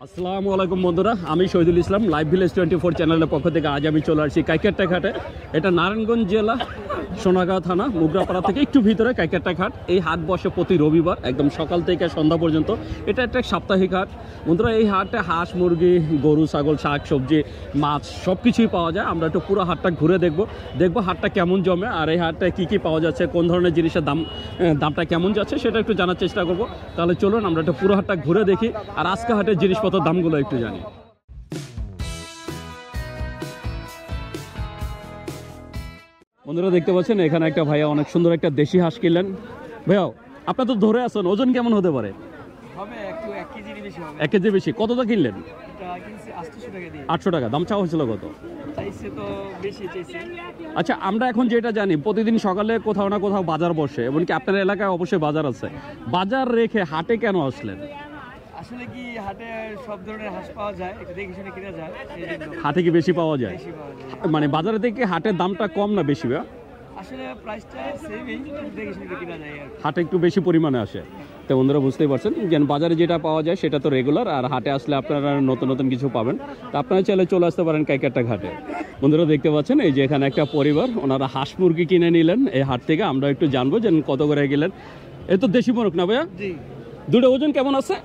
আসসালামু আলাইকুম বন্ধুরা, আমি শহীদুল ইসলাম লাইভ ভিলেজ 24 চ্যানেলের পক্ষ থেকে আজ আমি চলে আসছি কাইকেরটা ঘাটে। এটা নারায়ণগঞ্জ জেলা সোনাগাঁও থানা মুগরাপাড়া থেকে একটু ভিতরে কাইকেরটা ঘাট। এই হাট বসে প্রতি রবিবার একদম সকাল থেকে সন্ধ্যা পর্যন্ত। এটা একটা সাপ্তাহিক হাট বন্ধুরা। এই হাটে হাঁস, মুরগি, গরু, ছাগল, শাক সবজি, মাছ সব কিছুই পাওয়া যায়। আমরা একটু পুরো হাটটা ঘুরে দেখবো হাটটা কেমন জমে, আর এই হাটটায় কী কী পাওয়া যাচ্ছে, কোন ধরনের জিনিসের দামটা কেমন যাচ্ছে সেটা একটু জানার চেষ্টা করব। তাহলে চলুন আমরা একটু পুরো হাটটা ঘুরে দেখি, আর আজকে হাটের জিনিসপত্র দামগুলো একটু জানি। বন্ধুরা দেখতে পাচ্ছেন এখানে একটা ভাইয়া অনেক সুন্দর একটা দেশি হাঁস কিনলেন। ভাইয়া আপনার তো ধরে আছেন, ওজন কেমন হতে পারে? 1 কেজি বেশি। কতটা কিনলেন? 800 টাকা। দাম চাওয়া হয়েছিল কত? আচ্ছা, আমরা এখন যেটা জানি প্রতিদিন সকালে কোথাও না কোথাও বাজার বসে, এমনকি আপনার এলাকায় অবশ্যই বাজার আছে। বাজার রেখে হাটে কেন আসলেন? আসলে কি হাটে সব ধরনের হাঁস পাওয়া যায়, একটু দেখে শুনে কিনা যায়। হাটে কি বেশি পাওয়া যায়? মানে বাজারে থেকে হাটের দামটা কম না বেশি? আসলে প্রাইসটা সেমই, দেখে শুনে কিনা যায় আর হাটে একটু বেশি পরিমাণে আসে। তো বন্ধুরা বুঝতেই পারছেন যে বাজারে যেটা পাওয়া যায় সেটা তো রেগুলার, আর হাটে আসলে আপনারা নতুন নতুন কিছু পাবেন। তো আপনারা চাইলে চলে আসতে পারেন কাইকেরটা ঘাটে। বন্ধুরা দেখতে পাচ্ছেন এই যে এখানে একটা পরিবার, ওনারা হাঁস মুরগি কিনে নিলেন এই হাট থেকে। আমরা একটু জানবো যে কত করে গেলেন। এ তো দেশি মোরগ না ভাইয়া? দুটো ওজন কেমন আছে?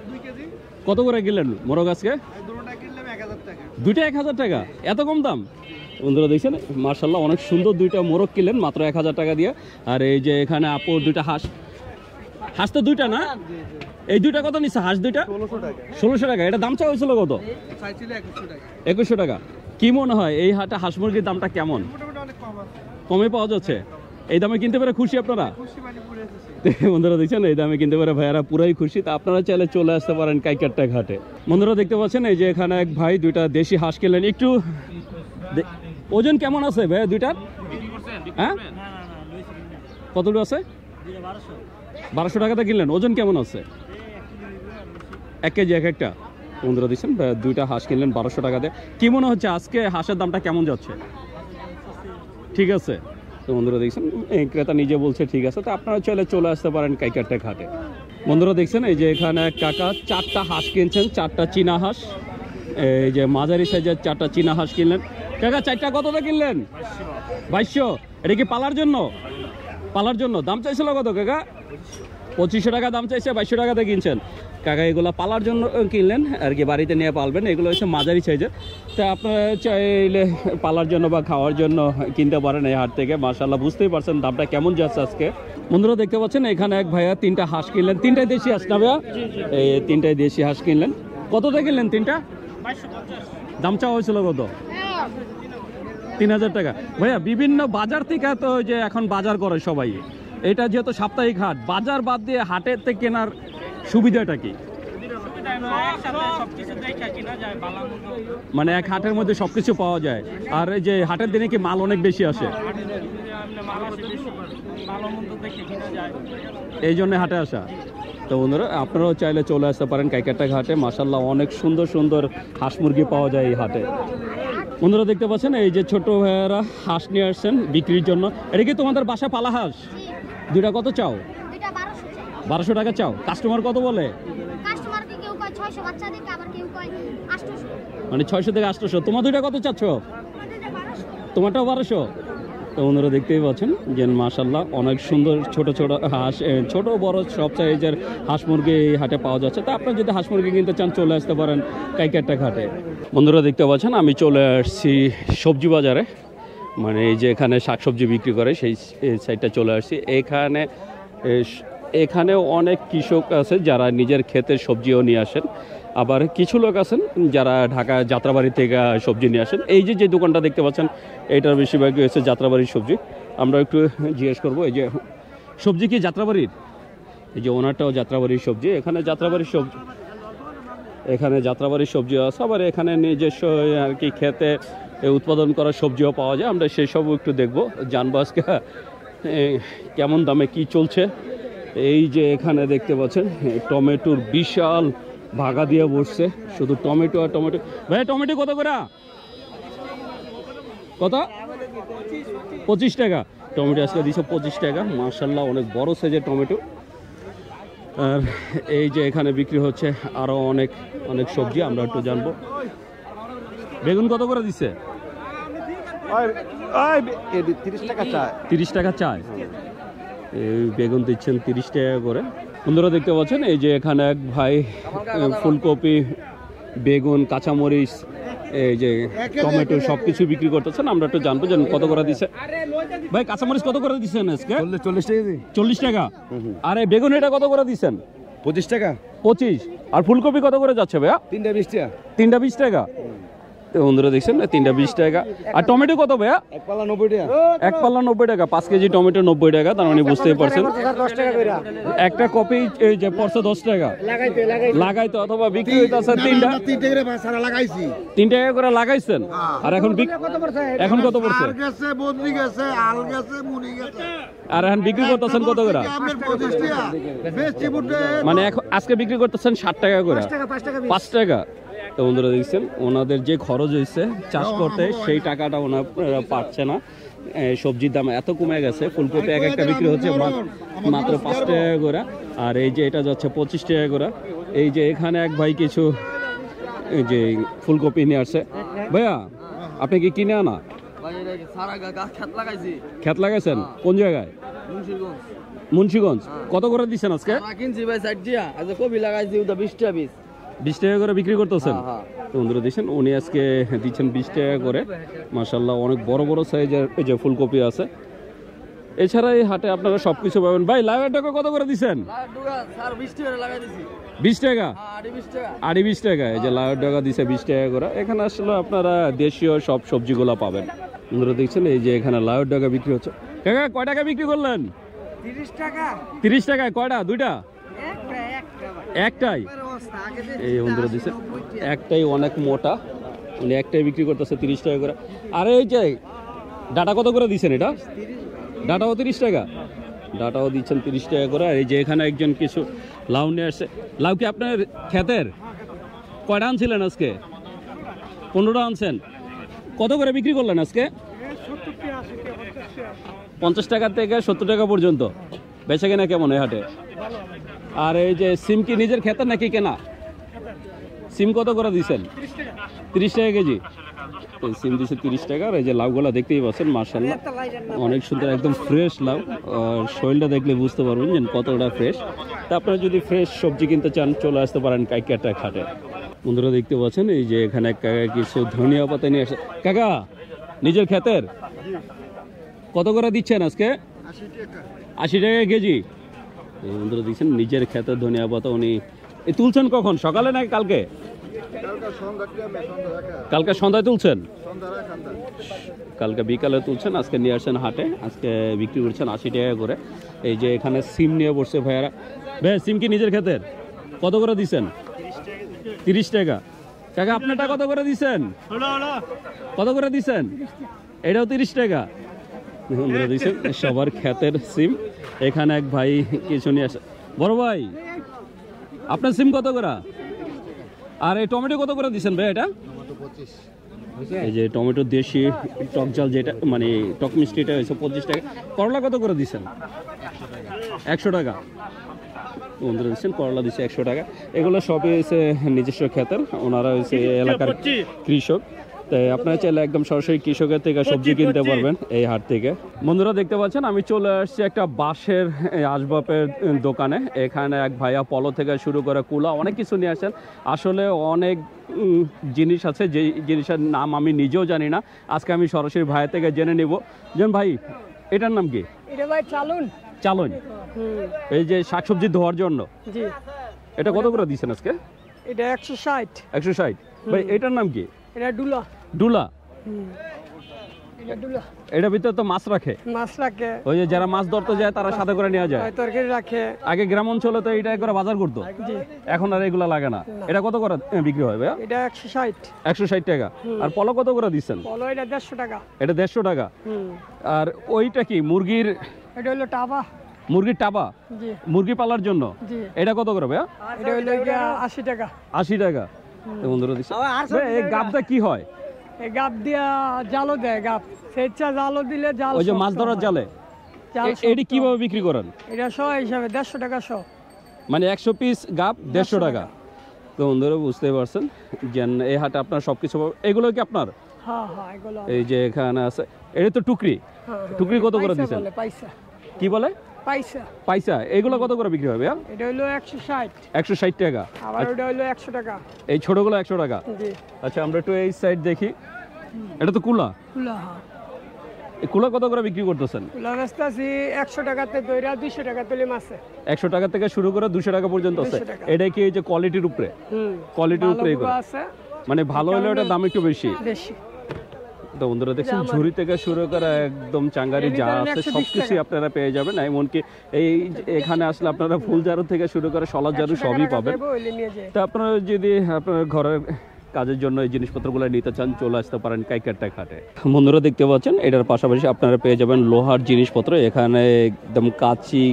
2 কেজি। কত করে গেলেন মোরগ আজকে? দুটোটা কিনলাম 1000 টাকা। দুইটা 1000 টাকা? এত কম দাম? বন্ধুরা দেখছেন মার্শাল্লাহ অনেক সুন্দর দুইটা মোরগ কিনলেন মাত্র 1000 টাকা দিয়ে। আর এই যে এখানে আপুর দুইটা হাঁস তো দুইটা না? এই দুইটা কত নিচ্ছে হাঁস দুইটা? 1600 টাকা। এটা দাম চাওয়া হয়েছিল কত? 2100 টাকা। কি মনে হয় এই হাটে হাঁস মুরগির দামটা কেমন? কমে পাওয়া যাচ্ছে? এই দামে কিনতে পারে খুশি আপনারা? বন্ধুরা দেখছেন এই দামে কিনতে পারে ভাইয়ারা পুরাই খুশি। তা আপনারা চাইলে চলে আসতে পারেন কাইকেরটা ঘাটে। বন্ধুরা দেখতে পাচ্ছেন এই যে এখানে এক ভাই দুইটা দেশি হাঁস কিনলেন। একটু ওজন কেমন আছে ভাইয়া দুইটার? হ্যাঁ, কতটুকু আছে? 1200 টাকাতে কিনলেন। ওজন কেমন আছে? 1 কেজি এক একটা। বন্ধুরা দেখছেন দুইটা হাঁস কিনলেন 1200 টাকাতে। কি মনে হচ্ছে আজকে হাঁসের দামটা কেমন যাচ্ছে? ঠিক আছে। তো বন্ধুরা দেখছেন ক্রেতা নিজে বলছে ঠিক আছে। তো আপনারা চাইলে চলে আসতে পারেন কাইকেরটা ঘাটে। বন্ধুরা দেখছেন এই যে এখানে কাকা 4টা হাঁস কিনছেন, 4টা চীনা হাঁস। এই যে মাঝারি সাইজের 4টা চীনা হাঁস কিনলেন। কাকা 4টা কতটা কিনলেন? 2200। এটা কি পালার জন্য? পালার জন্য। দাম চাইছিল কত কাকা? 2500 টাকা দাম চাইছে, 2200 টাকাতে কিনছেন। কাকা এগুলো পালার জন্য কিনলেন আর কি, বাড়িতে নিয়ে পালবেন। এগুলো হচ্ছে মাঝারি সাইজের। তা আপনারা চাইলে পালার জন্য বা খাওয়ার জন্য কিনতে পারেন এই হাট থেকে। মাশাআল্লাহ বুঝতেই পারছেন দামটা কেমন যাচ্ছে আজকে। বন্ধুরা দেখতে পাচ্ছেন এখানে এক ভাইয়া 3টা হাঁস কিনলেন। 3টাই দেশি হাঁস না ভাইয়া? এই 3টাই দেশি হাঁস কিনলেন। কতটা কিনলেন 3টা? 2250। দাম চাওয়া হয়েছিল কত? 3000 টাকা। ভাইয়া বিভিন্ন বাজার থেকে তো যে এখন বাজার করে সবাই, এটা যেহেতু সাপ্তাহিক হাট, বাজার বাদ দিয়ে হাটের থেকে কেনার সুবিধাটা কি? মানে এক হাটের মধ্যে সবকিছু পাওয়া যায়, আর এই যে হাটের দিনে কি মাল অনেক বেশি আসে, এই জন্য হাটে আসা। তো বন্ধুরা আপনারাও চাইলে চলে আসতে পারেন কাইকেরটা ঘাটে। মাশাআল্লাহ অনেক সুন্দর সুন্দর হাঁস মুরগি পাওয়া যায় এই হাটে। বন্ধুরা দেখতে পাচ্ছেন এই যে ছোট ভাইয়ারা হাঁস নিয়ে আসছেন বিক্রির জন্য। এটা কি তোমাদের বাসা পালা হাঁস? দুইটা কত চাও? 1200 টাকা চাও। কাস্টমার কত বলে? মানে 600 থেকে 800। তোমার দুইটা কত চাচ্ছ? তোমারটাও 1200। তো বন্ধুরা দেখতেই পাচ্ছেন যে মাশাআল্লাহ অনেক সুন্দর ছোট ছোট হাঁস, ছোট বড় সব সাইজের হাঁস মুরগি এই হাটে পাওয়া যাচ্ছে। তা আপনারা যদি হাঁস মুরগি কিনতে চান চলে আসতে পারেন কাইকেরটা ঘাটে। বন্ধুরা দেখতে পাচ্ছেন আমি চলে আসছি সবজি বাজারে, মানে এই যে এখানে শাকসবজি বিক্রি করে সেই সাইডটা চলে আসছি। এখানে অনেক কৃষক আছে যারা নিজের ক্ষেতের সবজিও নিয়ে আসেন, আবার কিছু লোক আছেন যারা ঢাকা যাত্রাবাড়ি থেকে সবজি নিয়ে আসেন। এই যে দোকানটা দেখতে পাচ্ছেন এটার বেশিরভাগই হচ্ছে যাত্রাবাড়ির সবজি। আমরা একটু জিজ্ঞেস করবো এই যে সবজি কি যাত্রাবাড়ির? এই যে ওনারটাও যাত্রাবাড়ির সবজি। এখানে যাত্রাবাড়ির সবজি আছে, আবার এখানে নিজস্ব আর কি খেতে উৎপাদন করা সবজিও পাওয়া যায়। আমরা সেই সবও একটু দেখবো, জানবো আজকে কেমন দামে কি চলছে। এই যে এখানে দেখতে পাচ্ছেন টমেটোর বিশাল ভাগা দিয়ে বসছে, শুধু টমেটো আর টমেটো। ভাই টমেটো কত করে? কত? 25 টাকা। টমেটো আজকে দিচ্ছে 25 টাকা। মাশাআল্লাহ অনেক বড় সাইজের টমেটো। আর এই যে এখানে বিক্রি হচ্ছে আরো অনেক অনেক সবজি, আমরা একটু জানবো। বেগুন কত করে দিচ্ছে? 30 টাকা চায়। 30 টাকা চায়। এই বেগুন দিচ্ছেন 30 টাকা করে। বন্ধুরা দেখতে পাচ্ছেন এই যে এখানে এক ভাই ফুলকপি, বেগুন, কাঁচামরিচ, এই যে টমেটো সবকিছু বিক্রি করতেছেন, আমরা একটু জানবো যে কত করে দিচ্ছে। ভাই কাঁচামরিচ কত করে দিচ্ছেন আজকে? 40 টাকা। 40 টাকা। আর এই বেগুন এটা কত করে দিচ্ছেন? 25 টাকা। 25। আর ফুলকপি কত করে যাচ্ছে ভাইয়া? 3টা 20 টাকা। 3টা 20 টাকা। তো বন্ধুরা দেখছেন 3টা 20 টাকা। আর টমেটো কত ভাইয়া? এক পাল্লা 90 টাকা। এক পাল্লা 90 টাকা। 5 কেজি টমেটো 90 টাকা, তার মানে বুঝতেই পারছেন। 10 টাকা কইরা। একটা কপি এই যে পড়ছে 10 টাকা। লাগাইতে অথবা বিক্রি হইতাছে 3টা 3 টাকা করে সারা লাগাইছি। 3 টাকা করে লাগাইছেন। আর এখন এখন কত পড়ছে? আর গেছে, বদলি গেছে, আল গেছে, মুনি গেছে। আর এখন বিক্রি করতেছেন কত করে? আমের 25 টাকা। বেশি বুটে মানে এখন আজকে বিক্রি করতেছেন 60 টাকা করে। 5 টাকা। তো বন্ধুরা দেখছেন ওনাদের যে খরচ হয়েছে চাষ করতে, সেই টাকাটা ওনারা পাচ্ছে না। সবজির দাম এত কমে গেছে, ফুলকপি এক একটা বিক্রি হচ্ছে মাত্র 5 টাকা করে। আর এই যে এটা যাচ্ছে 25 টাকা করে। এই যে এখানে এক ভাই কিছু এই যে ফুলকপি নিয়ে আসছে। ভাইয়া আপনি কি কিনে আনা? খেত লাগাইছেন কোন জায়গায়? মুন্সিগঞ্জ। কত করে দিচ্ছেন আজকে? কিনছি ভাই 60 টাকা। আজ কপি লাগাইছি ওটা 20 টাকা পিস। 20 টাকা করে বিক্রি করতেছেন? বন্ধুরা দিচ্ছেন উনি আজকে দিচ্ছেন 20 টাকা করে। মাশাআল্লাহ অনেক বড় বড় সাইজের এই যে ফুলকপি আছে। এছাড়া এই হাটে আপনারা সবকিছু পাবেন। ভাই লাউয়ের টাকা কত করে দিচ্ছেন? 20 টাকা। আড়ি 20 টাকা। এই যে লাউয়ের টাকা দিচ্ছে 20 টাকা করে। এখানে আসলে আপনারা দেশীয় সব সবজিগুলো পাবেন। বন্ধুরা দেখছেন এই যে এখানে লাউয়ের টাকা বিক্রি হচ্ছে। কাকা কয় টাকা বিক্রি করলেন? 30 টাকা। 30 টাকায় কয়টা? দুইটা? একটাই। এই বন্ধুরা দিচ্ছে একটাই অনেক মোটা, উনি একটাই বিক্রি করতেছে 30 টাকা করে। আর এই যে ডাটা কত করে দিচ্ছেন? এটা ডাটাও 30 টাকা। ডাটাও দিচ্ছেন 30 টাকা করে। আর এই যে এখানে একজন কিছু লাউ নিয়ে আসছে। লাউ কি আপনার ক্ষেতের? কয়টা আনছিলেন আজকে? 15টা আনছেন। কত করে বিক্রি করলেন আজকে? 50 টাকা থেকে 70 টাকা পর্যন্ত। বেচা কেনা কেমন এই হাটে? আর এই যে সিম কি নিজের ক্ষেতের নাকি কেনা? সিম কত করে দিচ্ছেন? 30 টাকা কেজি। এই সিম দিচ্ছে 30 টাকা। আর এই যে লাউগুলা দেখতেই পাচ্ছেন মাশাআল্লাহ অনেক সুন্দর, একদম ফ্রেশ লাউ। আর শরীরটা দেখলে বুঝতে পারবেন যে কতটা ফ্রেশ। তা আপনারা যদি ফ্রেশ সবজি কিনতে চান চলে আসতে পারেন কাইকাটা হাটে। বন্ধুরা দেখতে পাচ্ছেন এই যে এখানে কাকা কিছু ধনিয়া পাতা নিয়ে আসে। কাকা নিজের ক্ষেতের? কত করে দিচ্ছেন আজকে? 80 টাকা কেজি। বন্ধুরা দিচ্ছেন নিজের ক্ষেতের ধনিয়া পাতা। উনি তুলছেন কখন? সকালে নাকি কালকে? কালকে সন্ধ্যায় তুলছেন? কালকে বিকালে তুলছেন, আজকে নিয়ে আসছেন হাটে। আজকে বিক্রি করছেন 80 টাকা করে। এই যে এখানে সিম নিয়ে বসছে ভাইয়ারা। ভাই সিম কি নিজের ক্ষেতের? কত করে দিচ্ছেন? 30 টাকা। কাকা আপনারটা কত করে দিচ্ছেন? কত করে দিচ্ছেন? এটাও 30 টাকা। দিচ্ছেন সবার ক্ষেতের সিম। এখানে এক ভাই কিছু নিয়ে আসে। বড় ভাই আপনার সিম কত করে? আর এই টমেটো কত করে দিচ্ছেন ভাই? এটা এই যে টমেটো দেশি টক জাল যেটা মানে টক মিষ্টিটা হয়েছে 25 টাকা। করলা কত করে দিচ্ছেন? 100 টাকা। বন্ধুরা দিচ্ছেন করলা দিচ্ছে 100 টাকা। এগুলো সবই হচ্ছে নিজস্ব ক্ষেতের, ওনারা হচ্ছে এলাকার কৃষক। তাই আপনারা চাইলে একদম সরাসরি কৃষকের থেকে সবজি কিনতে পারবেন এই হাট থেকে। বন্ধুরা দেখতে পাচ্ছেন আমি চলে আসছি একটা বাঁশের আসবাবের দোকানে। এখানে এক ভাইয়া পলো থেকে শুরু করে কুলা অনেক কিছু নিয়ে আসেন। আসলে অনেক জিনিস আছে যে জিনিসের নাম আমি নিজেও জানি না। আজকে আমি সরাসরি ভাইয়ের থেকে জেনে নিব। যেমন ভাই এটার নাম কি? এটা ভাই চালুন। চালন। এই যে শাকসবজি ধোয়ার জন্য। জি। এটা কত করে দিচ্ছেন আজকে? এটা 160। 160। ভাই এটার নাম কি? এটা ডুলা। ডুলা। এটা ডুলা। এটার ভিতরে তো মাছ রাখে। মাছ রাখে। ওই যে যারা মাছ ধরতে যায় তারা সাথে করে নিয়ে যায়। তরকারি রাখে। আগে গ্রাম অঞ্চলে তো এটা করে বাজার করতো। জি। এখন আর এগুলা লাগে না। এটা কত করে বিক্রি হয় ভাইয়া? এটা 160। 160 টাকা। আর পলো কত করে দিচ্ছেন? পলো এটা 150 টাকা। এটা 150 টাকা। আর ওইটা কি মুরগির? এটা হলো টাবা। মুরগির টাবা? জি। মুরগি পালার জন্য? জি। এটা কত করে ভাইয়া? এটা হলো 80 টাকা। 80 টাকা। তো বন্ধুরা দিচ্ছেন এই গাবটা কি হয়? এই গাব দিয়া জালও দেয়। গাব সেটা জালও দিলে জাল। ওই যে মাছ ধরার জালে। এটি কিভাবে বিক্রি করেন? এটা 100 হিসাবে 150 টাকা 100। মানে 100 পিস গাব 150 টাকা। তো বন্ধুরা বুঝতে পারছেন যে এই হাটে আপনার সব কিছু পাবেন। এগুলো কি আপনার? হ্যাঁ হ্যাঁ এগুলো এই যে এখানে আছে, এটা তো টুকরি। টুকরি কত করে দিচ্ছেন? পয়সা কি বলে? পয়সা পয়সা। এগুলো কত করে বিক্রি হবে? এটা হলো 160, 160 টাকা। আবার ওটা হলো 100 টাকা। এই ছোটগুলো 100 টাকা। জি আচ্ছা আমরা একটু এই সাইড দেখি। এটা তো কুলা। কুলা, হ্যাঁ এই কুলা কত করে বিক্রি করতেছেন? কুলা রাস্তা আছে 100 টাকাতে দইরা 200 টাকা তুলে মাছে। 100 টাকা থেকে শুরু করে 200 টাকা পর্যন্ত আছে। 200 টাকা। এটা কি এই যে কোয়ালিটির উপরে? কোয়ালিটির উপরে এগুলো আছে, মানে ভালো হলে ওটার দাম একটু বেশি। বেশি। তো বন্ধুরা দেখছেন ঝুড়ি থেকে শুরু করে একদম চাঙ্গারি যা আছে সবকিছু আপনারা পেয়ে যাবেন। এমনকি এই এখানে আসলে আপনারা ফুল ঝাড়ু থেকে শুরু করে শলার ঝাড়ু সবই পাবেন। তো আপনারা যদি আপনার ঘরের কাজের জন্য এই জিনিসপত্রগুলো নিতে চান চলে আসতে পারেন কাইকারটা ঘাটে। বন্ধুরা দেখতে পাচ্ছেন এটার পাশাপাশি আপনারা পেয়ে যাবেন লোহার জিনিসপত্র। এখানে একদম কাঁচি,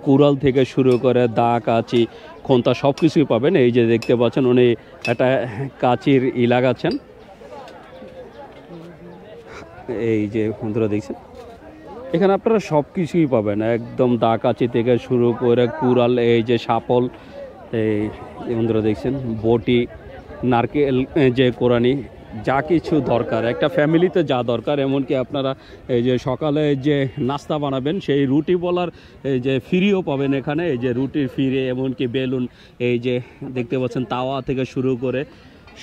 কুড়াল থেকে শুরু করে দা, কাঁচি, খন্তা সব কিছুই পাবেন। এই যে দেখতে পাচ্ছেন উনি একটা কাঁচির লাগাচ্ছেন। এই যে বন্ধুরা দেখছেন এখানে আপনারা সব কিছুই পাবেন, একদম দা, কাঁচি থেকে শুরু করে কুড়াল, এই যে শাপল, এই বন্ধুরা দেখছেন বটি, নারকেল, যে কোরানি, যা কিছু দরকার একটা ফ্যামিলিতে যা দরকার। এমনকি আপনারা এই যে সকালে যে নাস্তা বানাবেন সেই রুটি বলার এই যে ফিরিও পাবেন এখানে। এই যে রুটির ফিরে, এমনকি বেলুন, এই যে দেখতে পাচ্ছেন তাওয়া থেকে শুরু করে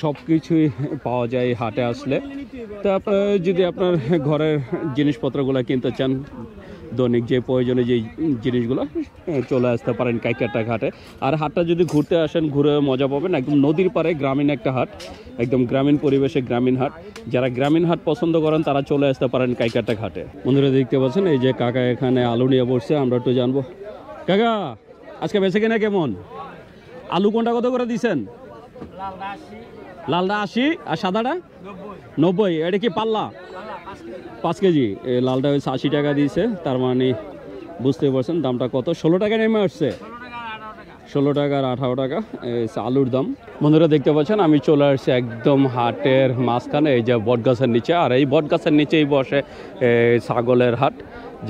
সব কিছুই পাওয়া যায় হাটে আসলে। তো আপনারা যদি আপনার ঘরের জিনিসপত্রগুলো কিনতে চান, দৈনিক যে প্রয়োজনীয় যে জিনিসগুলো, চলে আসতে পারেন কাইকারটা ঘাটে। আর হাটটা যদি ঘুরতে আসেন, ঘুরে মজা পাবেন। একদম নদীর পাড়ে গ্রামীণ একটা হাট, একদম গ্রামীণ পরিবেশে গ্রামীণ হাট। যারা গ্রামীণ হাট পছন্দ করেন তারা চলে আসতে পারেন কাইকারটা ঘাটে। বন্ধুরা দেখতে পাচ্ছেন এই যে কাকা এখানে আলু নিয়ে বসছে, আমরা একটু জানবো। কাকা আজকে বেচে কিনা কেমন? আলু কোনটা কত করে দিচ্ছেন? লালটা 80 আর সাদাটা 90। এটা কি পাল্লা? 5 কেজি। লালটা হচ্ছে 80 টাকা দিয়েছে, তার মানে বুঝতে পারছেন দামটা কত। 16 টাকা নেমে আসছে, 16 টাকা আর 18 টাকা আলুর দাম। বন্ধুরা দেখতে পাচ্ছেন আমি চলে আসছি একদম হাটের মাঝখানে, এই যে বট গাছের নিচে। আর এই বট গাছের নিচেই বসে ছাগলের হাট,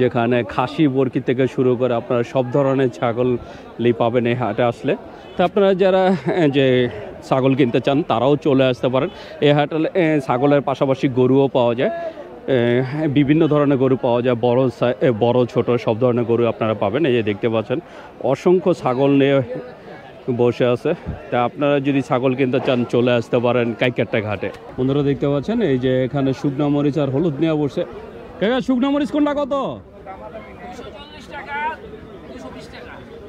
যেখানে খাসি, বরকি থেকে শুরু করে আপনারা সব ধরনের ছাগলই পাবেন এই হাটে আসলে। তো আপনারা যারা যে ছাগল কিনতে চান তারাও চলে আসতে পারেন এই হাটে। ছাগলের পাশাপাশি গরুও পাওয়া যায়, বিভিন্ন ধরনের গরু পাওয়া যায়, বড় ছোট সব ধরনের গরু আপনারা পাবেন। এই যে দেখতে পাচ্ছেন অসংখ্য ছাগল নিয়ে বসে আছে। তা আপনারা যদি ছাগল কিনতে চান চলে আসতে পারেন কাইকারটা ঘাটে। বন্ধুরা দেখতে পাচ্ছেন এই যে এখানে শুকনা মরিচ আর হলুদ নিয়ে বসে। কাকা শুকনা মরিচ কোনটা কত?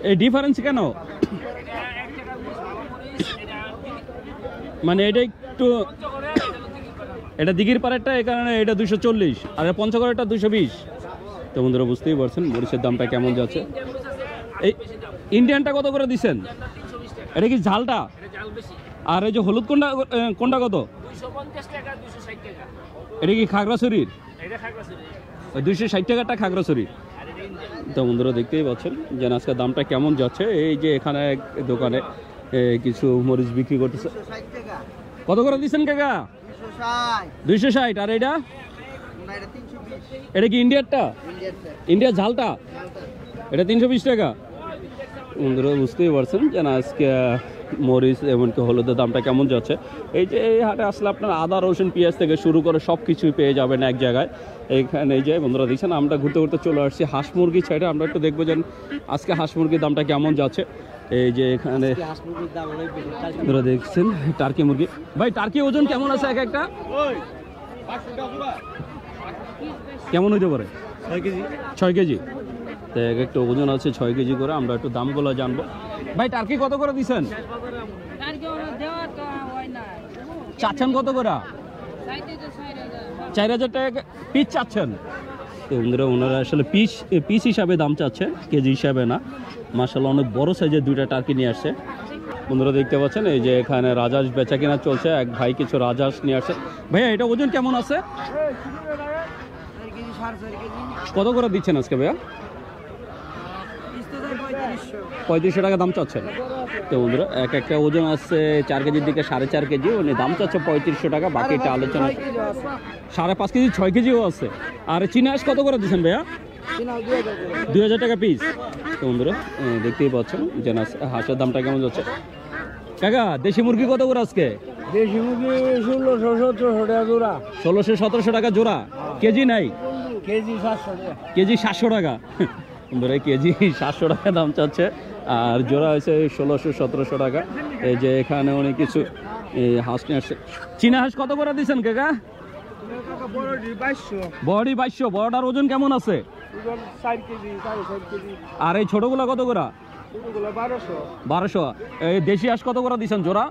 এই ডিফারেন্স কেন? মানে এটা একটু, এটা দিঘির পাড়েরটা এখানে এটা 240 আর পঞ্চগড়েরটা 220। তো বন্ধুরা বুঝতেই পারছেন মরিচের দামটা কেমন যাচ্ছে। এই ইন্ডিয়ানটা কত করে দিচ্ছেন? এটা কি ঝালটা? আর এই যে হলুদ কোনটা কোনটা কত? 250 টাকা 260 টাকা। এটা কি খাগড়াছড়ির? এটা খাগড়াছড়ি। 260 টাকাটা খাগড়াছড়ি। তো বন্ধুরা দেখতেই পাচ্ছেন যে আজকে দামটা কেমন যাচ্ছে। এই যে এখানে দোকানে কিছু মরিচ বিক্রি করতেছে। কত করে দিচ্ছেন কাকা? 260। আর এটা? এটা কি ইন্ডিয়ারটা? ইন্ডিয়ার ঝালটা? এটা 320 টাকা। বন্ধুরা বুঝতেই পারছেন যে আজকে মরিচ এমনকি হলুদের দামটা কেমন যাচ্ছে। এই যে এই হাটে আসলে আপনার আদা, রসুন, পেঁয়াজ থেকে শুরু করে সব কিছুই পেয়ে যাবেন এক জায়গায়। এইখানে এই যে বন্ধুরা দেখছেন আমরা ঘুরতে ঘুরতে চলে আসছি হাঁস মুরগি সাইডে। আমরা একটু দেখবো যে আজকে হাঁস মুরগির দামটা কেমন যাচ্ছে। এই যে এখানে বন্ধুরা দেখছেন টার্কি মুরগি। ভাই টার্কি ওজন কেমন আছে এক একটা? কেমন হইতে পারে? 6 কেজি। তো এক একটা ওজন আছে 6 কেজি করে। আমরা একটু দামগুলো জানবো। ভাই টার্কি কত করে দিচ্ছেন? চাচ্ছেন কত করে? 4000 টাকা পিস চাচ্ছেন। তো বন্ধুরা ওনারা আসলে পিস হিসাবে দাম চাচ্ছে, কেজি হিসাবে না। মাশাআল্লাহ অনেক বড় সাইজের দুইটা টার্কি নিয়ে আসছে। বন্ধুরা দেখতে পাচ্ছেন এই যে এখানে রাজহাঁস বেচা কেনা চলছে। এক ভাই কিছু রাজহাঁস নিয়ে আসছে। ভাইয়া এটা ওজন কেমন আছে? কত করে দিচ্ছেন আজকে ভাইয়া? 3500 টাকা দাম চাচ্ছেন। তো বন্ধুরা এক একটা ওজন আছে 4 কেজির দিকে 4.5 কেজি, উনি দাম চাচ্ছে 3500 টাকা। বাকিটা আলোচনা 5.5 কেজি 6 কেজিও আছে। আর চীনা হাঁস কত করে দিচ্ছেন ভাইয়া? 2000 টাকা পিস। তো বন্ধুরা দেখতেই পাচ্ছেন যে হাঁসের দামটা কেমন যাচ্ছে। কাকা দেশি মুরগি কত করে আজকে? দেশি মুরগি 1600-1700 টাকা জোড়া, 1600-1700 টাকা জোড়া, কেজি নাই? কেজি 700 টাকা। কেজি 700 টাকা। বন্ধুরা কেজি 700 টাকা দাম চাচ্ছে, আর জোড়া হয়েছে 1600-1700 টাকা। এই যে এখানে অনেক কিছু হাঁস নিয়ে আসছে। চীনা হাঁস কত করে দিচ্ছেন কাকা? বড়ি 2200। বড়টার ওজন কেমন আছে? 4 কেজি 4.5 কেজি। আর এই ছোটগুলা কত করে? 1200। এই দেশি হাঁস কত করে দিচ্ছেন জোড়া?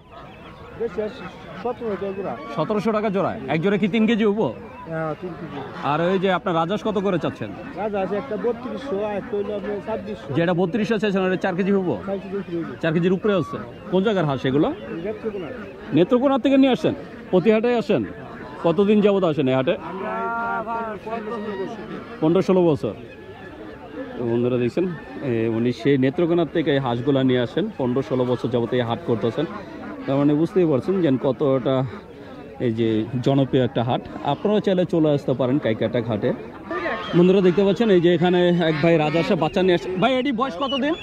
1700 টাকা জোড়া। 1700 টাকা জোড়া। এক জোড়া কি 3 কেজি হবো? হ্যাঁ 3 কেজি। আর ওই যে আপনার রাজহাঁস কত করে চাচ্ছেন? রাজা আছে একটা 3200, আর একটা হলো আপনার 2600। যেটা 3200 চাচ্ছেন ওটা 4 কেজি হবো? 4 কেজি উপরে হইবে। 4 কেজির উপরে আছে। কোন জায়গার হাঁস এগুলো? নেত্রকোনা। নেত্রকোনা থেকে নিয়ে আসেন? প্রতি হাটে আসেন? কতদিন যাবত আসেন এই হাটে? 15-16 বছর। তো বন্ধুরা দেখছেন উনি সেই নেত্রকোনার থেকে এই হাঁসগুলা নিয়ে আসেন, 15-16 বছর যাবত এই হাট করতেছেন। তার মানে বুঝতেই পারছেন যে কতটা এই যে জনপ্রিয় একটা হাট। আপনারাও চাইলে চলে আসতে পারেন কাইকাটা ঘাটে। বন্ধুরা দেখতে পাচ্ছেন এই যে এখানে এক ভাই রাজহাঁস বাচ্চা নিয়ে আসছে। ভাই এটি বয়স কতদিন?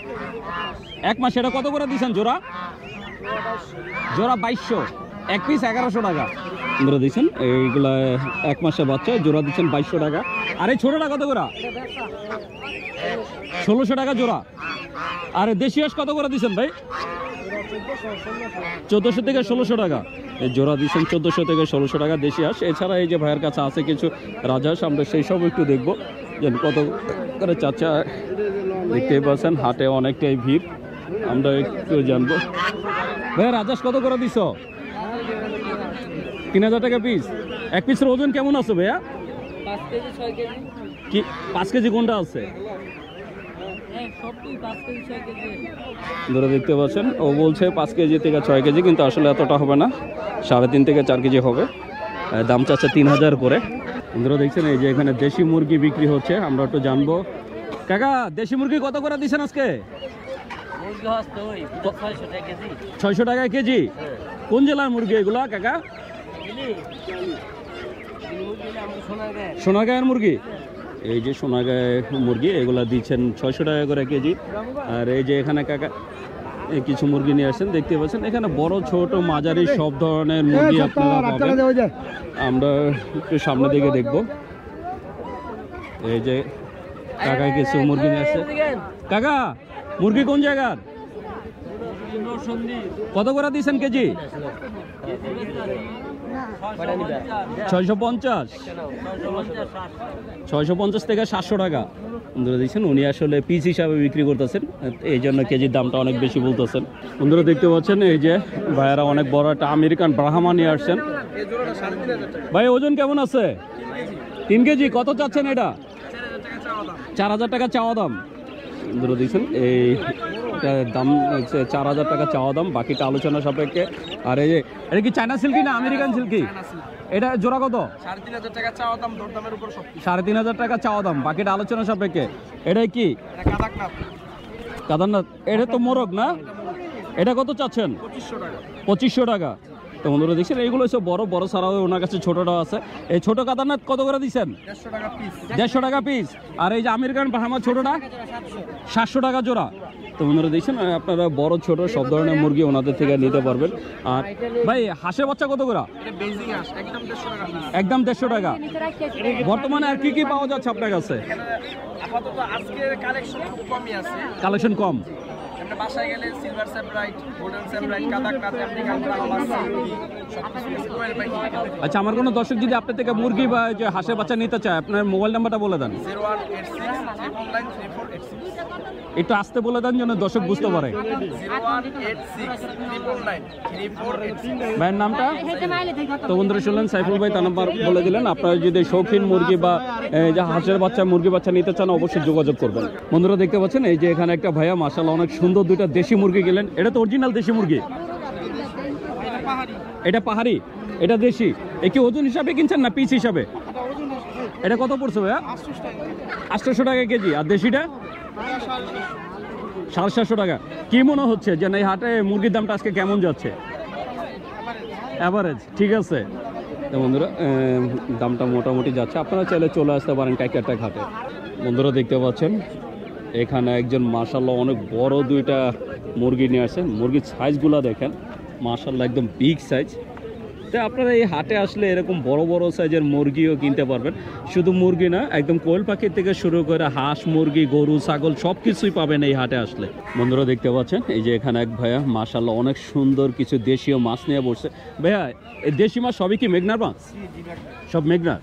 1 মাস। এটা কত করে দিচ্ছেন জোড়া? জোড়া 2200, এক পিস 1100 টাকা। বন্ধুরা দেখছেন এইগুলা 1 মাসের বাচ্চা, জোড়া দিচ্ছেন 2200 টাকা। আর এই ছোটটা কত করে? 1600 টাকা জোড়া। আর দেশি হাঁস কত করে দিচ্ছেন ভাই? 1400 থেকে 1600 টাকা। এই জোড়া দিচ্ছেন 1400 থেকে 1600 টাকা দেশি হাঁস। এছাড়া এই যে ভাইয়ের কাছে আছে কিছু রাজহাঁস, আমরা সেই সব একটু দেখবো যে কত করে চাচা। দেখতেই পাচ্ছেন হাটে অনেকটাই ভিড়, আমরা একটু জানবো। ভাইয়া রাজহাঁস কত করে দিছ? 3000 টাকা পিস। এক পিসের ওজন কেমন আছে ভাইয়া? 5 কেজি 6 কেজি। কি 5 কেজি কোনটা আছে? ধরে দেখতে পাচ্ছেন ও বলছে 5 কেজি থেকে 6 কেজি, কিন্তু আসলে এতটা হবে না, 3.5 থেকে 4 কেজি হবে। দাম চাচ্ছে 3000 করে। ধরে দেখছেন এই যে এখানে দেশি মুরগি বিক্রি হচ্ছে, আমরা একটু জানবো। কাকা দেশি মুরগি কত করে দিচ্ছেন আজকে? 600 টাকা কেজি। কোন জেলার মুরগি এগুলা কাকা? সোনাগাঁয়ের মুরগি। এই যে সোনাগাঁয়ের মুরগি, এগুলা দিচ্ছেন 600 টাকা করে কেজি। আর এই যে এখানে কাকা কিছু মুরগি নিয়ে আসছেন, দেখতে পাচ্ছেন এখানে বড় ছোট মাঝারি সব ধরনের মুরগি আপনারা পাবেন। আমরা একটু সামনে দিকে দেখবো। এই যে কাকা কিছু মুরগি নিয়ে আসছে। কাকা মুরগি কোন জায়গার? কত করে দিচ্ছেন কেজি? 650। 650 থেকে 700 টাকা। বন্ধুরা দেখছেন উনি আসলে পিস হিসাবে বিক্রি করতেছেন, এই জন্য কেজির দামটা অনেক বেশি বলতেছেন। বন্ধুরা দেখতে পাচ্ছেন এই যে ভাইয়ারা অনেক বড় একটা আমেরিকান ব্রাহ্মা নিয়ে আসছেন। ভাই ওজন কেমন আছে? 3 কেজি। কত চাচ্ছেন এটা? 4000 টাকা চাওয়া দাম। বন্ধুরা দেখছেন এই দাম হচ্ছে 4000 টাকা চাওয়া দাম, বাকিটা আলোচনা সাপেক্ষে। আর এই যে এটা কি চায়না সিল্কি না আমেরিকান সিল্কি? এটা জোড়া কত? 3500 টাকা চাওয়া দাম, দরদামের উপর সব। 3500 টাকা চাওয়া দাম, বাকিটা আলোচনা সাপেক্ষে। এটা কি? এটা কাদাকনাথ। কাদারনাথ। এটা তো মোরগ না? এটা কত চাচ্ছেন? 2500 টাকা। 2500 টাকা। তো বন্ধুরা দেখছেন এইগুলো সব বড় বড় ছাড়াও ওনার কাছে ছোটটাও আছে। এই ছোট কাদারনাথ কত করে দিচ্ছেন? 150 টাকা পিস। 150 টাকা পিস। আর এই যে আমেরিকান ব্রাহ্মা ছোটটা 700 টাকা জোড়া। তো বন্ধুরা দেখছেন আপনারা বড় ছোট সব ধরনের মুরগি ওনাদের থেকে নিতে পারবেন। আর ভাই হাঁসের বাচ্চা কত করে? এটা বেজিং হাঁস, একদম 150 টাকা পিস। একদম 150 টাকা। বর্তমানে আর কি কি পাওয়া যাচ্ছে আপনার কাছে? আপাতত আজকের কালেকশন খুব কমই আছে। কালেকশন কম। আমরা বাসায় গেলে silver sebright, golden sebright, Kadaknath, American Brahma, silkie সবকিছু আছে। কোয়েল পাখি। আচ্ছা আমার কোনো দর্শক যদি আপনার থেকে মুরগি বা যে হাঁসের বাচ্চা নিতে চায়, আপনার মোবাইল নাম্বারটা বলে দেন। 0186 একটু আসতে বলে দেন যেন দর্শক বুঝতে পারে। 0186 ভাইয়ের নামটা? তো বন্ধুরা শুনলেন সাইফুল ভাই তার নাম্বার বলে দিলেন। আপনারা যদি শৌখিন মুরগি বা যে হাঁসের বাচ্চা মুরগি বাচ্চা নিতে চান অবশ্যই যোগাযোগ করবেন। বন্ধুরা দেখতে পাচ্ছেন এই যে এখানে একটা ভাইয়া মাশাআল্লাহ অনেক সুন্দর দুইটা দেশি মুরগি গেলেন। এটা তো অরিজিনাল দেশি মুরগি? এটা পাহাড়ি, এটা দেশি। এ কি ওজন হিসাবে কিনছেন না পিস হিসাবে? এটা কত পড়ছে ভাইয়া? 800 টাকা কেজি। আর দেশিটা 750 টাকা। কি মনে হচ্ছে যে এই হাটে মুরগির দামটা আজকে কেমন যাচ্ছে? অ্যাভারেজ ঠিক আছে। তো বন্ধুরা দামটা মোটামুটি যাচ্ছে, আপনারা চাইলে চলে আসতে পারেন কাইকাটা ঘাটে। বন্ধুরা দেখতে পাচ্ছেন এখানে একজন মাশাআল্লাহ অনেক বড় দুইটা মুরগি নিয়ে আসেন। মুরগির সাইজগুলো দেখেন মাশাআল্লাহ একদম বিগ সাইজ। তো আপনারা এই হাটে আসলে এরকম বড় বড় সাইজের মুরগিও কিনতে পারবেন। শুধু মুরগি না, একদম কোয়েল পাখি থেকে শুরু করে হাঁস, মুরগি, গরু, ছাগল সব কিছুই পাবেন এই হাটে আসলে। বন্ধুরা দেখতে পাচ্ছেন এই যে এখানে এক ভাইয়া মাশাআল্লাহ অনেক সুন্দর কিছু দেশীয় মাছ নিয়ে বসছে। ভাইয়া এই দেশি মাছ সবই কি মেঘনার মাছ? সব মেঘনার।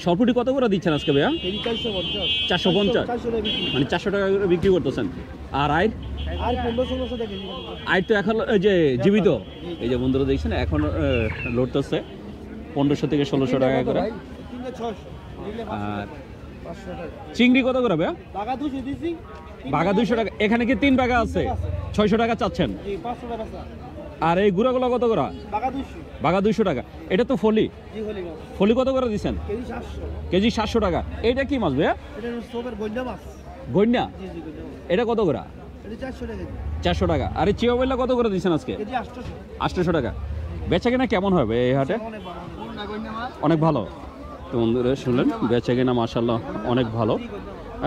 সরপুটি কত করে দিচ্ছেন আজকে ভাইয়া? 450, মানে 400 টাকা করে বিক্রি করতেছেন। আর আইর আইর তো এখন এই যে জীবিত, এই যে বন্ধুরা দেখছেন এখন লড়তেছে 1500 থেকে 1600 টাকা করে। আর চিংড়ি কত করে ভাইয়া? বাঘা 200 টাকা। এখানে কি 3 বাঘা আছে? 600 টাকা চাচ্ছেন। আর এই গুড়াগুলো কত করে? বাঘা 200 টাকা। এটা তো ফলি, ফলি কত করে দিচ্ছেন? কেজি 700 টাকা। এইটা কি মাছ ভাইয়া? গইন্যা। এটা কত করে? 400 টাকা। আর এই চিওবেলা কত করে দিচ্ছেন আজকে? 800 টাকা। বেচা কিনা কেমন হবে এই হাটে? অনেক ভালো। তো বন্ধুরা শুনলেন বেচা কিনা মাশাআল্লাহ অনেক ভালো।